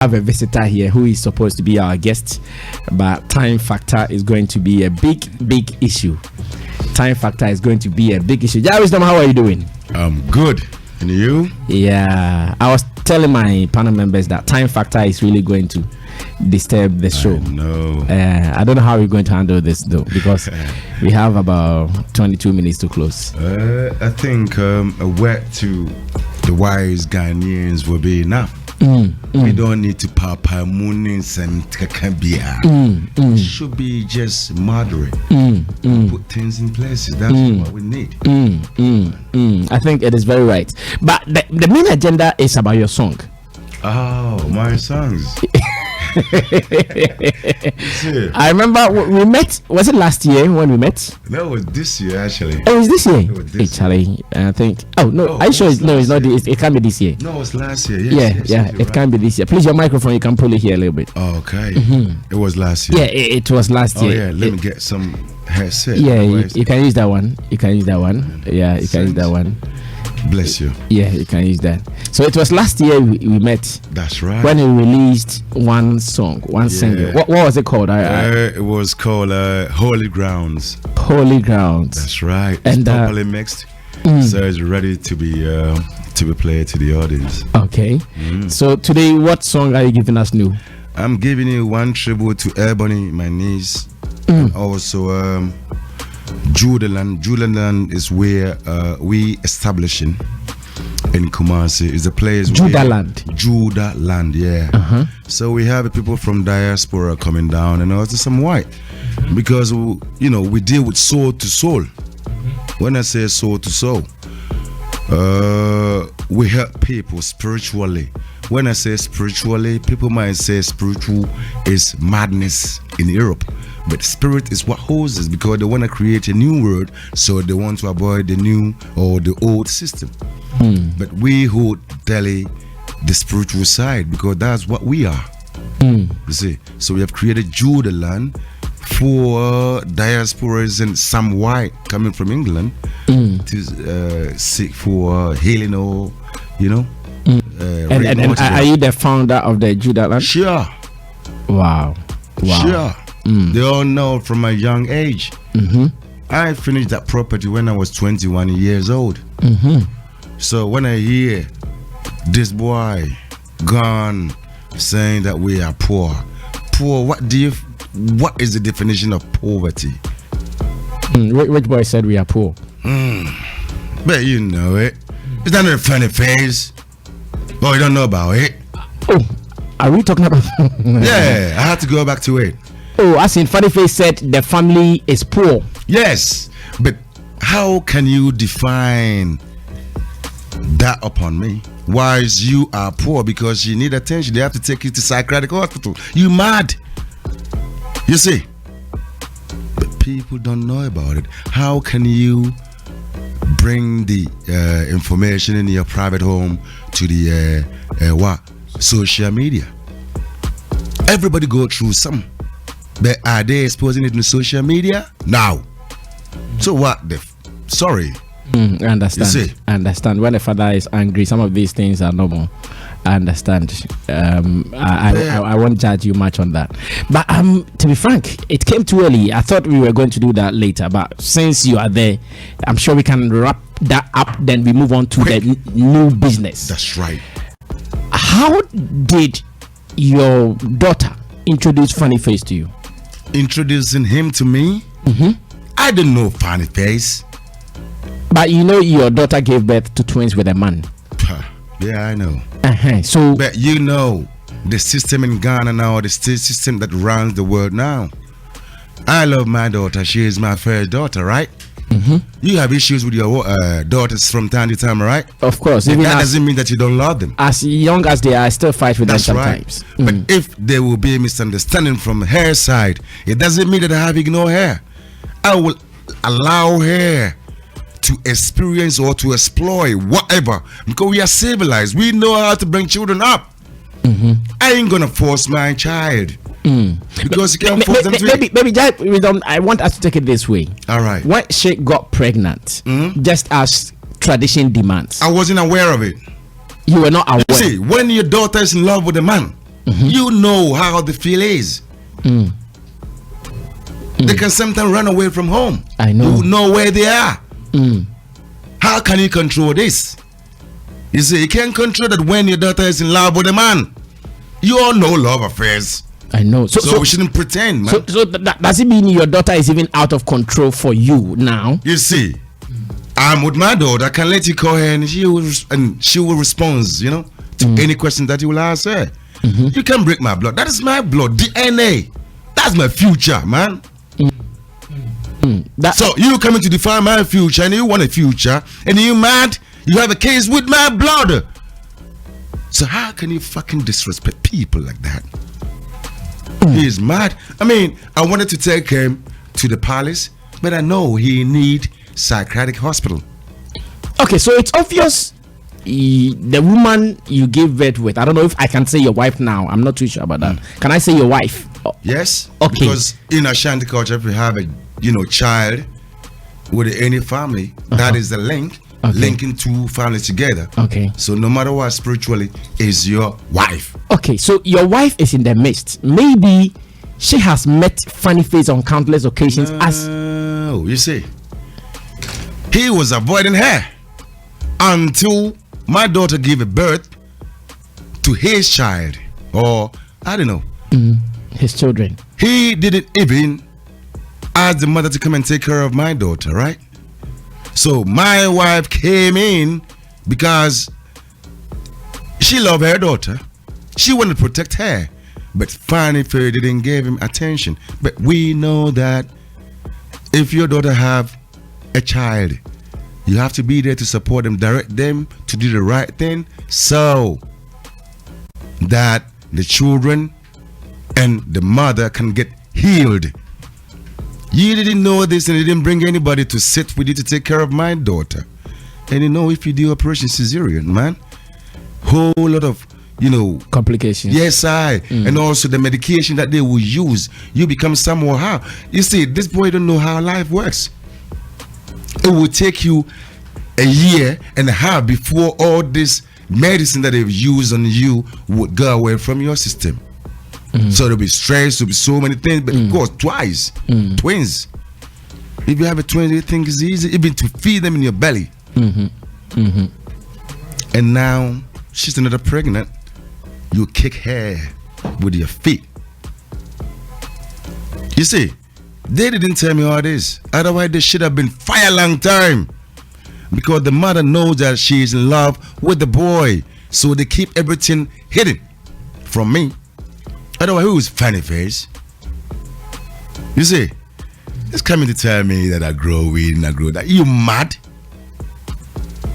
have a visitor here who is supposed to be our guest, but time factor is going to be a big issue. Time factor is going to be a big issue. Wisdom, how are you doing? I'm good. And you? Yeah, I was telling my panel members that time factor is really going to disturb the show. No. I don't know how we're going to handle this though, because we have about 22 minutes to close. I think a word to the wise Ghanaians will be enough. We don't need to papa moonings and kakabia. Should be just moderate. Put things in places. That's what we need. I think it is very right. But the main agenda is about your song. Oh, my songs. I remember we met. Was it last year when we met? No, it was this year actually. Oh, it was this year. It was this Charlie, I think. Oh no, are you sure? No, it's not. It can't be this year. No, it was last year. Yes, it can't be this year. Please, your microphone. You can pull it here a little bit. Okay. It was last year. Yeah, it was last year. Oh yeah. Let me get some headset. Yeah, you can use that one. You can use that one. Yeah, you can use that one. Bless you. Yeah, you can use that. So it was last year we met. That's right. When we released one single. What was it called? It was called Holy Grounds. Holy Grounds. That's right. And it's properly mixed, so it's ready to be played to the audience. Okay. So today, what song are you giving us new? I'm giving you one tribute to Ebony, my niece, and also Judaland. Judaland is where we establishing in Kumasi. Is a place. Judaland. Judaland, yeah. So we have people from diaspora coming down, and also some white, because we deal with soul to soul. When I say soul to soul, we help people spiritually. When I say spiritually, people might say spiritual is madness in Europe. But spirit is what holds us, because they want to create a new world, so they want to avoid the new or the old system. But we hold daily the spiritual side, because that's what we are. You see, so we have created Judaland for diasporas and some white coming from England to seek for healing or and are you the founder of the Judaland? Sure. Wow. Sure. They all know from a young age. I finished that property when I was 21 years old. So when I hear this boy gone saying that we are poor, what is the definition of poverty? Which boy said we are poor? But you know it. It's not a funny face. Oh, you don't know about it? Oh, are we talking about? Yeah, I had to go back to it. Oh, as in funny face said the family is poor. Yes, but how can you define that upon me? Why is you are poor? Because you need attention. They have to take you to psychiatric hospital. You mad? You see? But people don't know about it. How can you bring the information in your private home to the social media? Everybody go through some. But are they exposing it in social media? No. So what? Sorry. I understand. I understand. When the father is angry, some of these things are normal. I understand. I won't judge you much on that. But to be frank, it came too early. I thought we were going to do that later. But since you are there, I'm sure we can wrap that up. Then we move on to the new business. That's right. How did your daughter introduce Funny Face to you? Introducing him to me? I didn't know Funny Face. But your daughter gave birth to twins with a man. Yeah, I know. So, but the system in Ghana now, the state system that runs the world now. I love my daughter. She is my first daughter, right? You have issues with your daughters from time to time, right? Of course. That doesn't mean that you don't love them. As young as they are, I still fight with them sometimes. Right. But if there will be a misunderstanding from her side, it doesn't mean that I have ignored her. I will allow her to experience or to exploit whatever, because we are civilized. We know how to bring children up. I ain't gonna force my child. Because you can't force them to. I want us to take it this way. All right. When she got pregnant, just as tradition demands, I wasn't aware of it. You were not aware. See, when your daughter is in love with a man, You know how the feel is. They can sometimes run away from home. I know. You know where they are. How can you control this? You see, you can't control that when your daughter is in love with a man. You all know love affairs. I know. So we shouldn't pretend, man. So does it mean your daughter is even out of control for you now? You see, I'm with my daughter. I can let you call her and she will respond, you know, to any question that you will ask her. You can break my blood. That is my blood, DNA. That's my future, man. So you coming to define my future and you want a future and you mad? You have a case with my blood. So how can you fucking disrespect people like that? He is mad. I mean, I wanted to take him to the palace, but I know he need psychiatric hospital. Okay, so it's obvious the woman you gave birth with, I don't know if I can say your wife now. I'm not too sure about that. Can I say your wife? Yes. Okay. Because in Ashanti culture, if you have a child with any family, that is the link. Linking two families together. Okay. So no matter what, spiritually, is your wife. Okay, so your wife is in the midst. Maybe she has met Funny Face on countless occasions. No, you see, he was avoiding her until my daughter gave a birth to his child, or I don't know, his children. He didn't even ask the mother to come and take care of my daughter, right? So my wife came in because she loved her daughter. She wanted to protect her. But Fanny Fair didn't give him attention. But we know that if your daughter have a child, you have to be there to support them, direct them to do the right thing so that the children and the mother can get healed. You didn't know this and you didn't bring anybody to sit with you to take care of my daughter. And you know, if you do operation cesarean, man, whole lot of, complications. Yes, and also the medication that they will use, you become somehow. You see, this boy don't know how life works. It will take you a year and a half before all this medicine that they've used on you would go away from your system. So there'll be stress, there'll be so many things, but of course, twins. If you have a twin, you think it's easy even to feed them in your belly. And now she's another pregnant. You kick her with your feet. You see, they didn't tell me all this. Otherwise, they should have been fired a long time. Because the mother knows that she is in love with the boy. So they keep everything hidden from me. Otherwise, who is Funny Face? You see, it's coming to tell me that I grow weed and I grow that. You mad?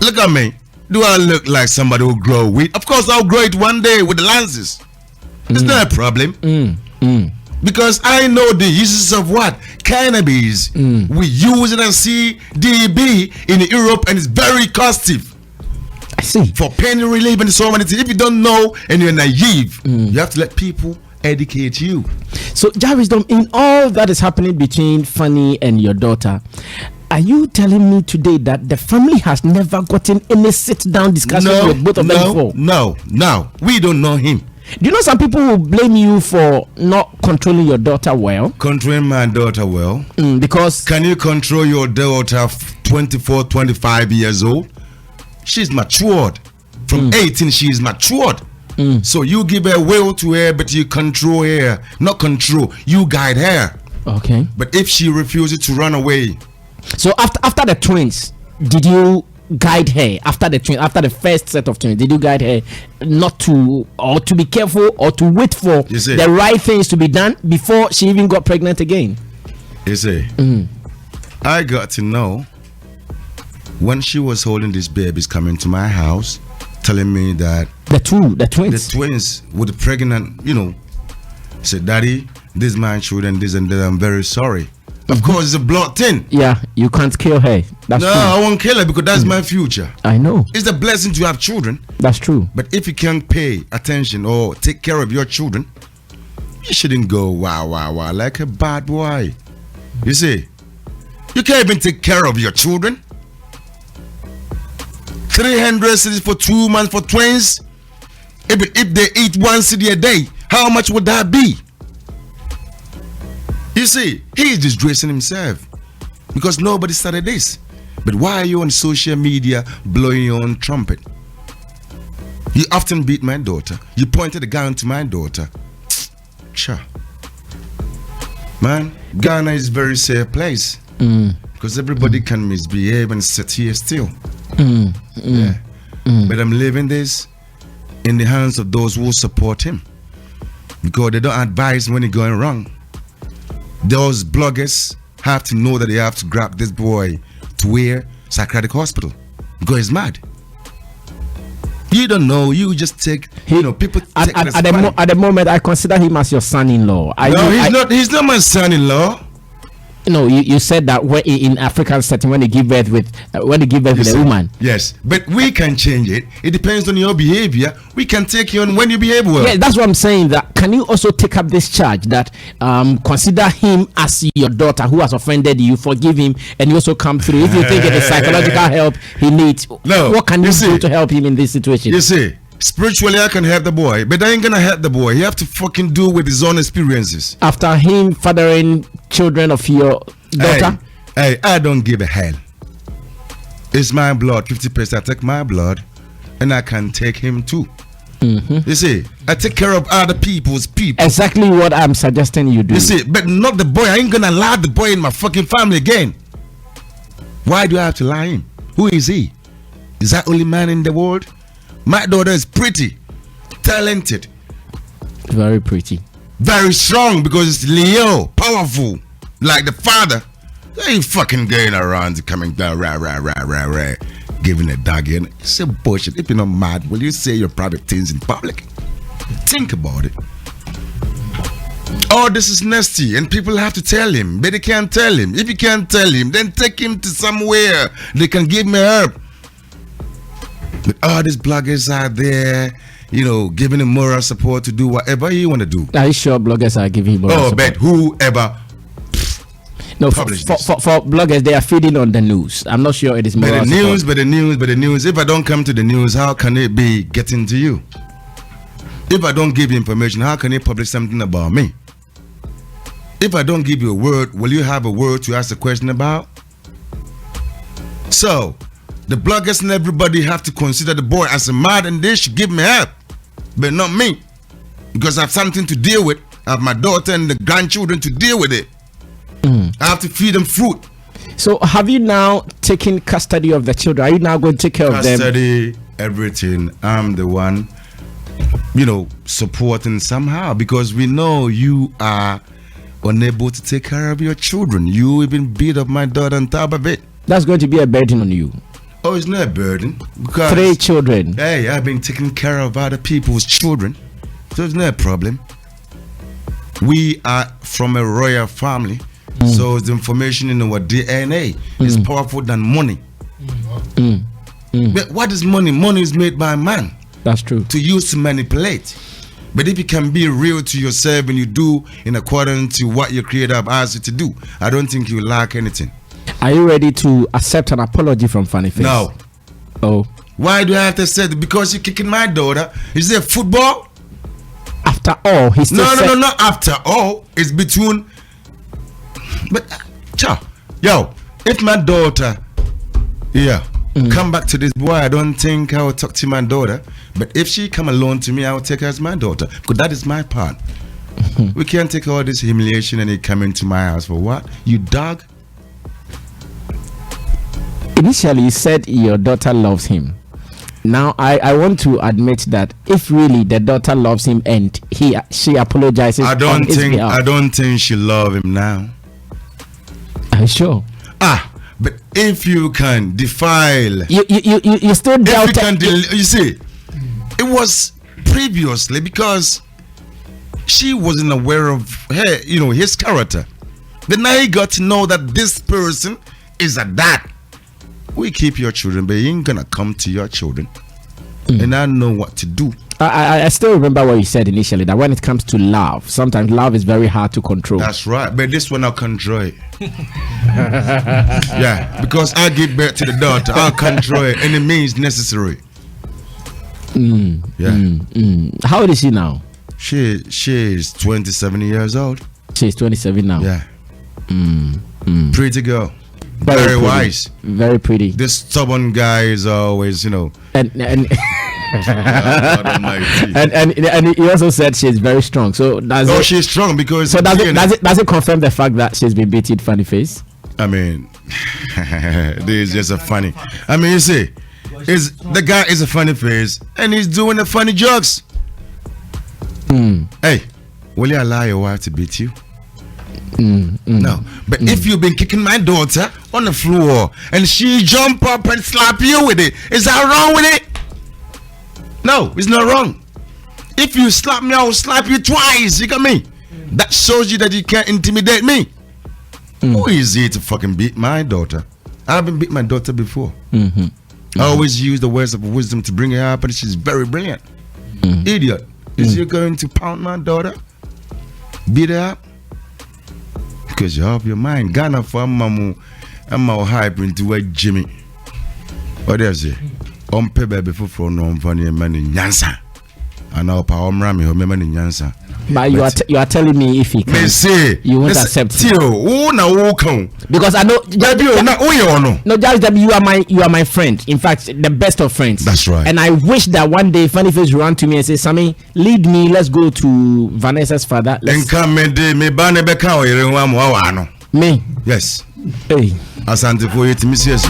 Look at me. Do I look like somebody who grow weed? Of course, I'll grow it one day with the lances. It's not a problem. Because I know the uses of what? Cannabis. We use it as CDB in Europe and it's very costly. I see. For pain relief and so many things. If you don't know and you're naive, you have to let people educate you. So, Jarvis, in all that is happening between Fanny and your daughter, are you telling me today that the family has never gotten any sit-down discussion with both of them before? No. We don't know him. Do you know some people will blame you for not controlling your daughter well? Controlling my daughter well? Because... Can you control your daughter 24, 25 years old? She's matured. From 18, she is matured. So you give her will to her, but you control her. Not control, you guide her. Okay. But if she refuses to run away. So after the twins, did you guide her? After the first set of twins, did you guide her not to, or to be careful, or to wait for the right things to be done before she even got pregnant again? You see, I got to know when she was holding these babies coming to my house, telling me that the twins with the pregnant, said, Daddy, this is my children, this and that, I'm very sorry. Of course, it's a blood thing. Yeah, you can't kill her. That's true. I won't kill her because that's my future. I know. It's a blessing to have children. That's true. But if you can't pay attention or take care of your children, you shouldn't go wow like a bad boy. You see, you can't even take care of your children. 300 cedis for 2 months for twins. If they eat 1 cedi a day, How much would that be? You see, he is disgracing himself because nobody started this. But why are you on social media blowing your own trumpet? You often beat my daughter. You pointed a gun to my daughter. Sure. Man, Ghana is a very safe place because everybody can misbehave and sit here still. Yeah. But I'm leaving this in the hands of those who support him because they don't advise when he's going wrong. Those bloggers have to know that they have to grab this boy to where? Psychiatric hospital because he's mad. You don't know. You just take. People take at the moment. I consider him as your son-in-law. He's not. He's not my son-in-law. No, you said that in African setting when they give birth with a woman. Yes, but we can change it. It depends on your behavior. We can take you on when you behave well. Yeah, that's what I'm saying. That can you also take up this charge that consider him as your daughter who has offended you, forgive him, and you also come through. If you think it is psychological help he needs, what can you do to help him in this situation? You see, spiritually I can help the boy, but I ain't gonna help the boy. He have to fucking do with his own experiences. After him fathering children of your daughter? Hey, I don't give a hell. It's my blood. 50% I take my blood, and I can take him too. You see, I take care of other people's people. Exactly what I'm suggesting you do. You see, but not the boy. I ain't gonna allow the boy in my fucking family again. Why do I have to lie him? Who is he? Is that only man in the world? My daughter is pretty, talented, very pretty, very strong because it's Leo, powerful, like the father. They ain't fucking going around coming down, rah, giving a dog in. It's a bullshit. If you're not mad, will you say your private things in public? Think about it. Oh, this is nasty, and people have to tell him, but they can't tell him. If you can't tell him, then take him to somewhere they can give me help. But all these bloggers out there, giving him moral support to do whatever you want to do. Are you sure bloggers are giving him moral support? But whoever. No, for bloggers, they are feeding on the news. I'm not sure it is moral support. But the news. If I don't come to the news, how can it be getting to you? If I don't give you information, how can it publish something about me? If I don't give you a word, will you have a word to ask a question about? So, the bloggers and everybody have to consider the boy as a man and they should give me help, but not me, because I have something to deal with. I have my daughter and the grandchildren to deal with it. I have to feed them fruit. So have you now taken custody of the children? Are you now going to take care of them? Custody, everything. I'm the one, supporting somehow, because we know you are unable to take care of your children. You even beat up my daughter on top of it. That's going to be a burden on you. Oh, it's not a burden. Because 3 children. Hey, I've been taking care of other people's children. So it's not a problem. We are from a royal family. So the information in our DNA is powerful than money. But what is money? Money is made by man. That's true. To use to manipulate. But if you can be real to yourself and you do in accordance to what your creator has asked you to do, I don't think you lack anything. Are you ready to accept an apology from Funny Face? No. Oh. Why do I have to say that? Because you're kicking my daughter? Is there football? After all, he's still No, not after all. It's between. But, if my daughter, come back to this boy, I don't think I will talk to my daughter. But if she come alone to me, I will take her as my daughter, because that is my part. We can't take all this humiliation and he come into my house for what? You dog? Initially, you said your daughter loves him. Now, I want to admit that if really the daughter loves him and she apologizes, I don't think she love him now. Are you sure? But if you can defile, you still doubt. You see, it was previously because she wasn't aware of her, his character. But now he got to know that this person is a dad. We keep your children, but he ain't gonna come to your children. And I know what to do. I still remember what you said initially, that when it comes to love, sometimes love is very hard to control. That's right, but this one I'll control it. Yeah, because I give birth to the daughter, I'll control it any means necessary. How old is she now? She's 27 years old. She's 27 now. Yeah. Pretty girl. Very wise. Very pretty. This stubborn guy is always, and and he also said she's very strong. So she's strong because does it confirm the fact that she's been beaten funny face? I mean, this is just a funny. I mean, you see, the guy is a funny face and he's doing the funny jokes. Hey, will you allow your wife to beat you? No, but if you've been kicking my daughter on the floor and she jump up and slap you with it, is that wrong with it? No, it's not wrong. If you slap me, I will slap you twice. You got me? That shows you that you can't intimidate me. Who is it to fucking beat my daughter? I haven't beat my daughter before. I always use the words of wisdom to bring her up, and she's very brilliant. Idiot. Is you going to pound my daughter? Beat her up? Because you're off your mind. Ghana for mamu. I'm all hype into a Jimmy. What else? Pay baby for no funny man in Yansa. And now power rami who man in Yansa. But you are telling me if he can, you won't accept it. Because I know you are my friend. In fact, the best of friends. That's right. And I wish that one day Funny Face run to me and say, Sammy, lead me, let's go to Vanessa's father. Me. Yes. Hey. Asante for it, Mrs.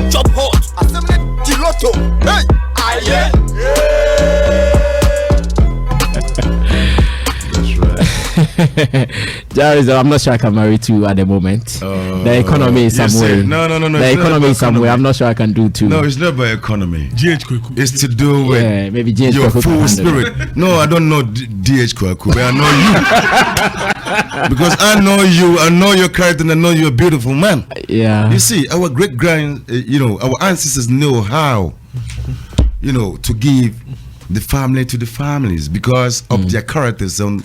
Job hot. Hey. Jared, I'm not sure I can marry two at the moment. The economy is some way. No. The economy is some way. I'm not sure I can do two. No, it's not about economy. It's to do with maybe your full spirit. No, I don't know DH Kwaku, but I know you. Because I know you, I know your character, and I know you're a beautiful man. Yeah. You see, our our ancestors know how, to give the family to the families because of their characters and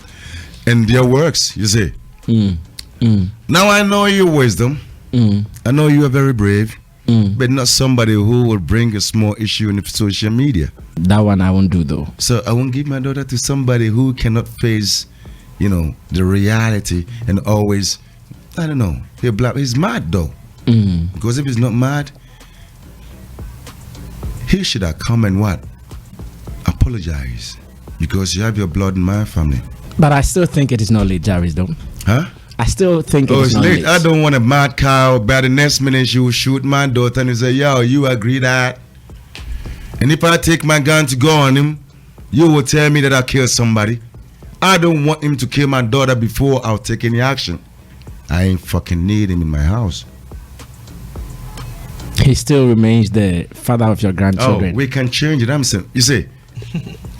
their works, you see. Now I know your wisdom. I know you are very brave, but not somebody who will bring a small issue in social media. That one I won't do though. So I won't give my daughter to somebody who cannot face, the reality and always, I don't know, he's mad though. Because if he's not mad, he should have come and apologize. Because you have your blood in my family. But I still think it is not late, Jarvis, though. Huh? I still think it's not late. late. I don't want a mad cow. By the next minute, she will shoot my daughter and say, yo, you agree that? And if I take my gun to go on him, you will tell me that I killed somebody. I don't want him to kill my daughter before I'll take any action. I ain't fucking need him in my house. He still remains the father of your grandchildren. Oh, we can change it. I'm saying, you see.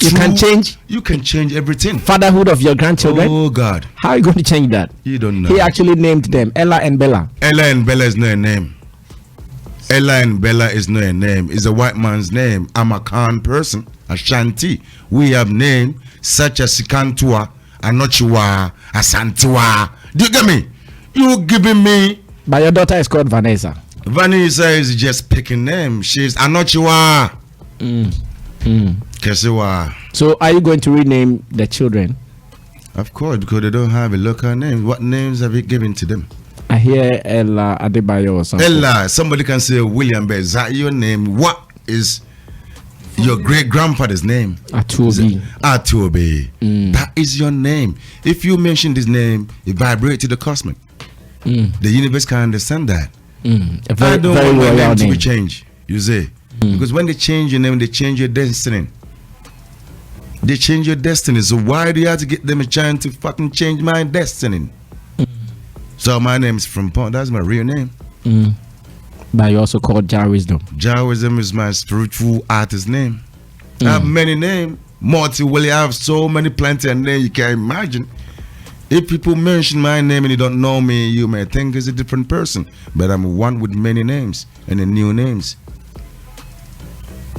You can change? You can change everything. Fatherhood of your grandchildren? Oh, God. How are you going to change that? You don't know. He actually named them Ella and Bella. Ella and Bella is not a name. Ella and Bella is not a name. It's a white man's name. I'm a Khan person, Ashanti. We have names such as Sikantua, Anochiwa, Asantua. Do you get me? You giving me. But your daughter is called Vanessa. Vanessa is just picking name. She's Anochiwa. Kesiwa. So are you going to rename the children? Of course, because they don't have a local name. What names have you given to them? I hear Ella Adebayo or something. Ella, somebody can say William, but is that your name? What is your great grandfather's name? Atuobi. Atuobi. That is your name. If you mention this name, it vibrates to the cosmic. The universe can understand that. I don't want my name to be changed. You say. Because when they change your name, they change your destiny. They change your destiny. So why do you have to get them a chance to fucking change my destiny? So my name is from Pont. That's my real name. But you also called Jarwisdom. Jarwisdom is my spiritual artist name. I have many names. Multi-Willie. I have so many plenty of names you can't imagine. If people mention my name and you don't know me, you may think it's a different person. But I'm one with many names and new names.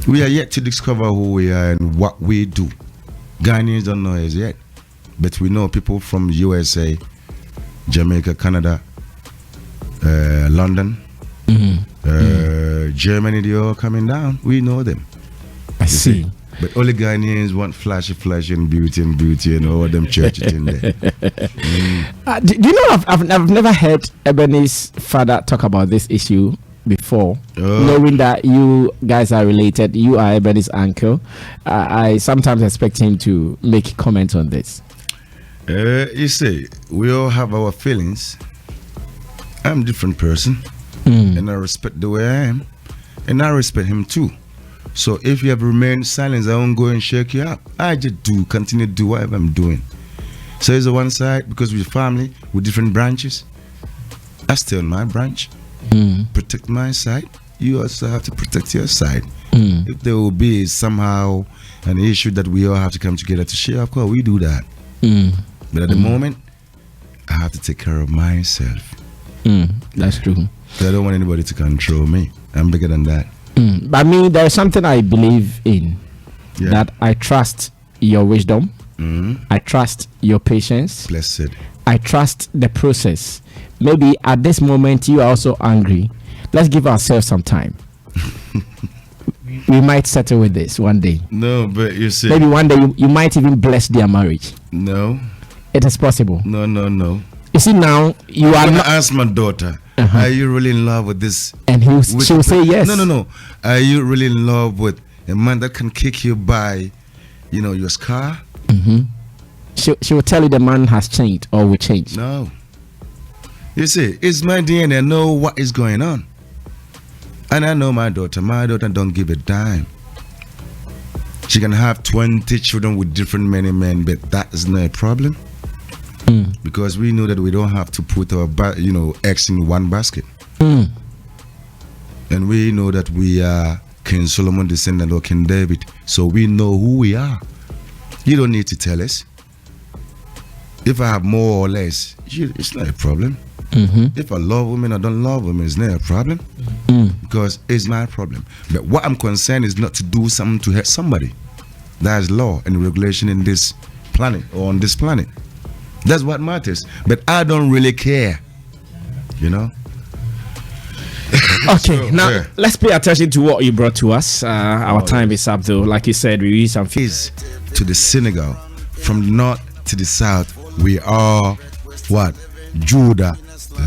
We are yet to discover who we are and what we do. Ghanaians don't know us yet. But we know people from USA, Jamaica, Canada, London, Germany, they all coming down. We know them. I see. But only Ghanaians want flashy, and beauty, and all them churches in there. Do you know I've never heard Ebony's father talk about this issue before, knowing that you guys are related. You are Ebony's uncle. I sometimes expect him to make comments on this. You see, we all have our feelings. I'm a different person, and I respect the way I am, and I respect him too. So if you have remained silent, I won't go and shake you up. I just continue to do whatever I'm doing. So it's a one side, because we're family with different branches. I stay on my branch, protect my side. You also have to protect your side. If there will be somehow an issue that we all have to come together to share, of course we do that. But at the moment, I have to take care of myself. That's true. So I don't want anybody to control me. I'm bigger than that. But me, there's something I believe in, that I trust your wisdom. I trust your patience. Blessed. I trust the process. Maybe at this moment you are also angry. Let's give ourselves some time. We might settle with this one day. No, but you see, maybe one day you might even bless their marriage. No, it is possible. No. You see, now you are not. Ask my daughter, are you really in love with this? And she will say yes. No. Are you really in love with a man that can kick you by, your scar? She will tell you the man has changed or will change. No. You see, it's my DNA. I know what is going on. And I know my daughter. My daughter don't give a dime. She can have 20 children with different men, but that is not a problem. Because we know that we don't have to put our eggs in one basket. And we know that we are King Solomon descendant or King David. So we know who we are. You don't need to tell us. If I have more or less, it's not a problem. If I love women or don't love women, it's not a problem. Because it's my problem. But what I'm concerned is not to do something to hurt somebody. That's law and regulation in this planet or on this planet. That's what matters. But I don't really care. Okay, now let's pay attention to what you brought to us. Our time is up though. Like you said, we read some fees to the Senegal, from the north to the south. We are what? Judah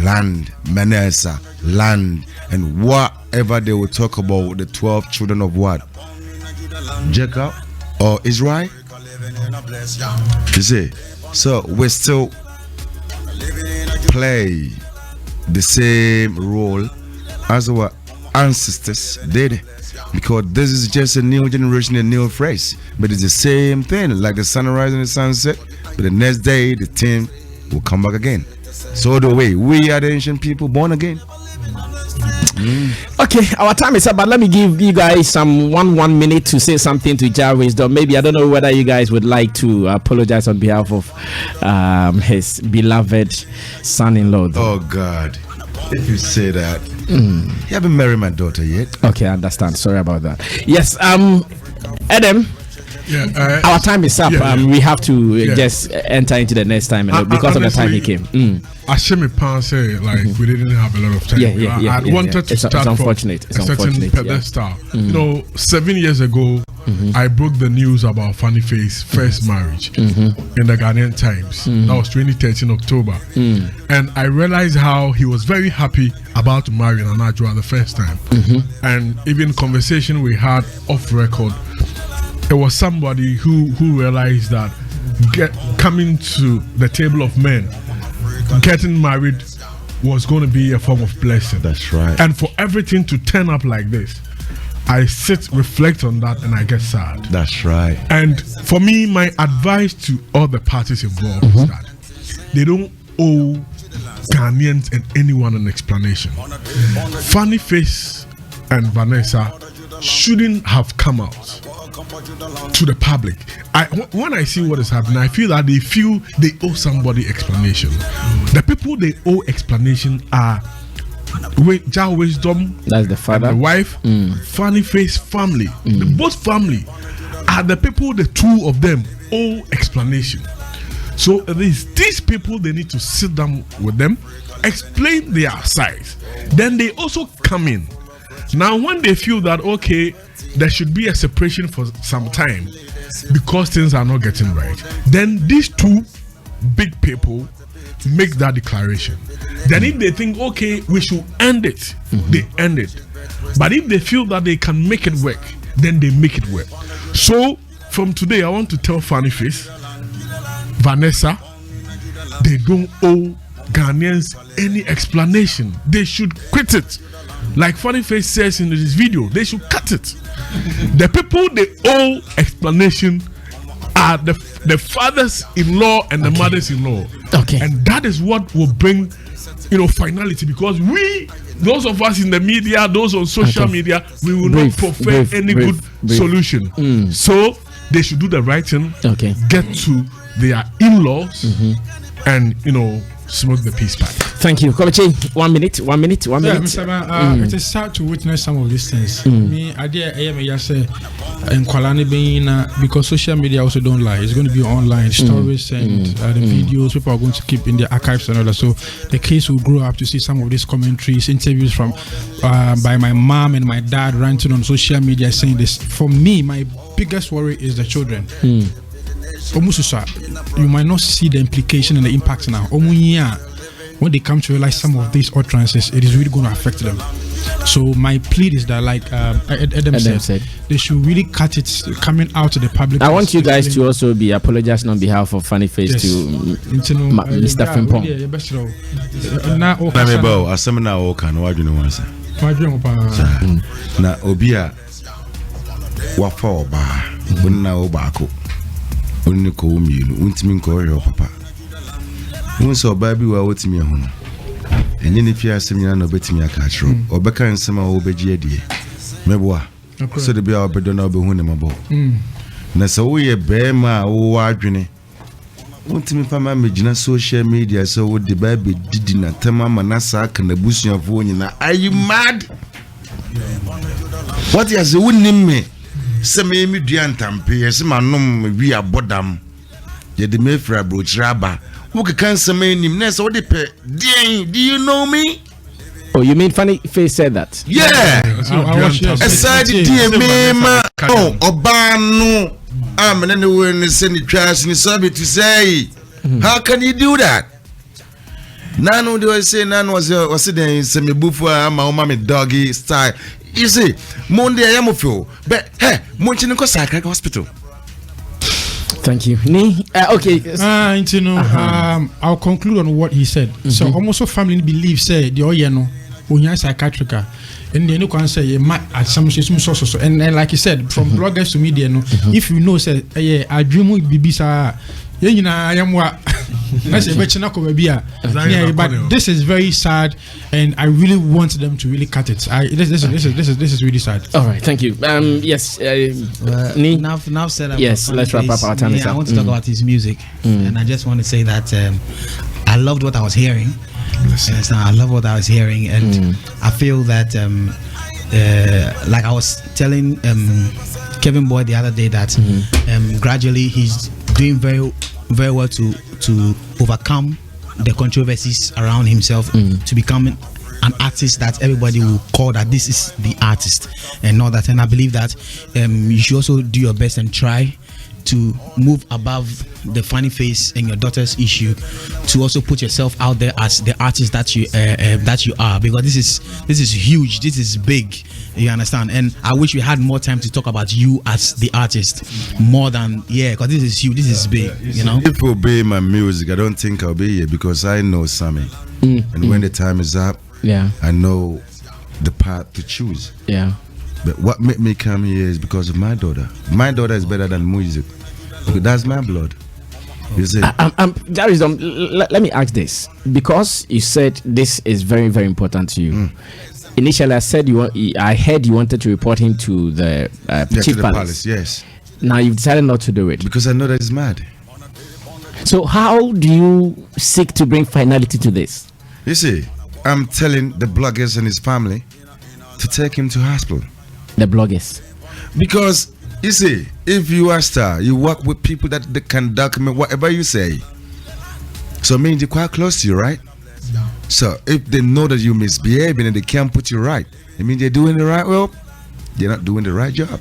land, Manasseh land, and whatever they will talk about the 12 children of what? Jacob or Israel. You see, so we still play the same role as our ancestors did, because this is just a new generation, a new phrase, but it's the same thing, like the sunrise and the sunset. But the next day the team will come back again. So the way we are the ancient people born again. Okay, our time is up, but let me give you guys some one minute to say something to Jah Wisdom. Maybe I don't know whether you guys would like to apologize on behalf of his beloved son-in-law. Oh God, if you say that, you haven't married my daughter yet. Okay, I understand. Sorry about that. Yes, Adam. Yeah, our time is up. We have to just enter into the next time because of the time he came. I should me say we didn't have a lot of time. I wanted to start from a certain pedestal. 7 years ago, I broke the news about Funny Face first marriage in the Ghanaian Times. That was 2013 October, and I realized how he was very happy about marrying Anajua the first time, and even conversation we had off record. It was somebody who realized that coming to the table of men, getting married was going to be a form of blessing. That's right. And for everything to turn up like this, I reflect on that, and I get sad. That's right. And for me, my advice to all the parties involved is that they don't owe Ghanaians and anyone an explanation. Funny Face and Vanessa shouldn't have come out to the public. When I see what is happening, I feel that they owe somebody explanation. The people they owe explanation are Jah Wisdom, that's the father, and the wife, Funny Face family. Both family are the people, the two of them owe explanation. So these people, they need to sit down with them, explain their sides. Then they also come in. Now when they feel that, okay, there should be a separation for some time because things are not getting right. Then these two big people make that declaration. Then if they think, okay, we should end it, they end it. But if they feel that they can make it work, then they make it work. So from today, I want to tell Funny Face, Vanessa, they don't owe Ghanaians any explanation. They should quit it. Like Funny Face says in this video, they should cut it. The people they owe explanation are the fathers-in-law and the mothers-in-law. Okay. And that is what will bring, finality, because those of us in the media, those on social media, we will not prefer any good solution. So they should do the right thing, get to their in-laws, and smoke the peace pipe. Thank you, Komichi. 1 minute. Yeah, Mr. Man, it is sad to witness some of these things. Me, I say, because social media also don't lie. It's going to be online stories and the videos people are going to keep in their archives and all that. So the kids will grow up to see some of these commentaries, interviews from by my mom and my dad ranting on social media saying this. For me, my biggest worry is the children. You might not see the implication and the impact now. When they come to realize some of these utterances, it is really going to affect them. So my plea is that, like Adam said, they should really cut it coming out to the public. I want you guys to also be apologizing on behalf of Funny Face to Mr. Frimpong. Na obia wafa oba wonna obako wonni ko mienu untimi ko yo papa wonso oba bi wa wotimi ho no enye ne fia asem na obetimi aka achro obeka nsem a obeji adie meboa so de bia obedo na obehu ne mabo na so wo ye bema wo adwene untimi fama megina social media so wo de ba be didi na tema manasa aka na busuafo nyina. Are you mad? What is the winning me? Some me duantampe, some manom we are bodam. Ye de me fra brochraba. Who can some name ness or the pe? Do you know me? Oh, you mean Funny Face said that? Yeah. Aside me ma oh obano. I'm anywhere in the send trash in subject to say. How can you do that? Nano do I say none was sitting semi buffo my mommy doggy style. You see, Monday I am of you, but hey, Monchinko Psychiatric Hospital. Thank you. Okay. I'll conclude on what he said. So almost family believes say the oyeno unya psychiatric and the can say you might at some sources and like you said from bloggers to media if you know say I dream with bibisa I am what but this is very sad and I really want them to really cut it. This is really sad. All right, thank you. Yes, now said yes, let's wrap up our time. I want to talk about his music and I just want to say that I loved what I was hearing. I love what I was hearing and I feel that like I was telling Kevin Boy the other day that gradually he's doing very well to overcome the controversies around himself to become an artist that everybody will call that this is the artist and all that. And I believe that you should also do your best and try to move above the Funny Face and your daughter's issue to also put yourself out there as the artist that you are, because this is huge, this is big, you understand. And I wish we had more time to talk about you as the artist more than because this is huge, this is big, you know. If you obey my music, I don't think I'll be here because I know Sammy and when the time is up, I know the path to choose. But what made me come here is because of my daughter. My daughter is better than music. Because that's my blood. You see? Let me ask this. Because you said this is very, very important to you. Initially, I said I heard you wanted to report him to the Chief Palace. Yes. Now you've decided not to do it. Because I know that he's mad. So how do you seek to bring finality to this? You see, I'm telling the bloggers and his family to take him to hospital. The bloggers, because you see, if you are a star, you work with people that they can document whatever you say. So it means they're quite close to you, right? So if they know that you misbehaving and they can't put you right, it means they're doing it right. Well, they're not doing the right job.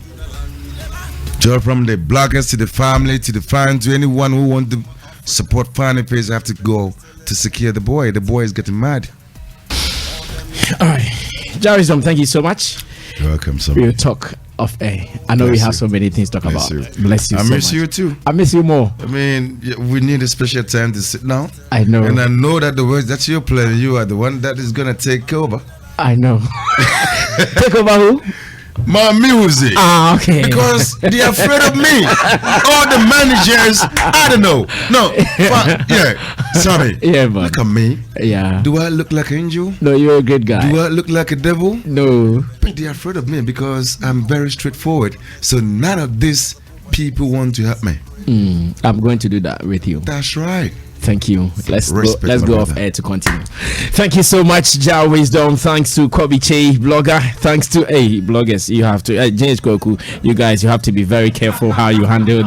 So from the bloggers to the family to the fans to anyone who wants to support Funny Face, have to go to secure the boy. The boy is getting mad. All right, Jarism, thank you so much. You're welcome. We'll talk off air. I know we have so many things to talk about. Bless you. I miss so you much. too. I miss you more. I mean, we need a special time to sit down. I know. And I know that the words that you're playing, you are the one that is gonna take over. I know. Take over who? My music. Ah, okay. Because they're afraid of me. All the managers, I don't know. No, yeah, sorry. Yeah, but look at me. Yeah. Do I look like an angel? No, you're a great guy. Do I look like a devil? No. But they're afraid of me because I'm very straightforward. So none of these people want to help me. I'm going to do that with you. That's right. Thank you. Let's go off air to continue. Thank you so much, Jar Wisdom. Thanks to Kobe Che, blogger. Thanks to bloggers. You have to James Koku. You guys, you have to be very careful how you handle